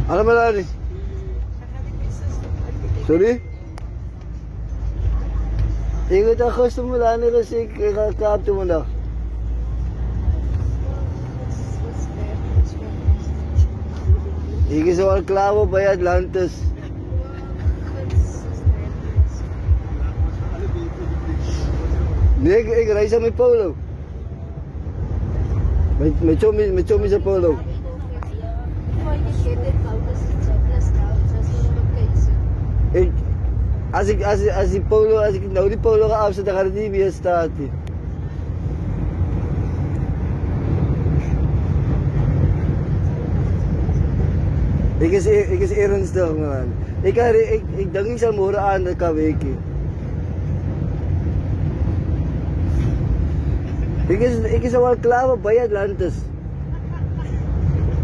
Ano ba lang eh? Sorry? Ikot ang customer lang nila si kakapto mo na. Ikot sa wal klavo bayad lantos. Hindi, ikot sa may polo. May chumi sa polo. Eh, asik polo, asik nauli polo ka sa takardibi stati. Ikas errands daw man. Ikari dangin sa muraan na kaweki. Ikas awal klavo bayad lantas.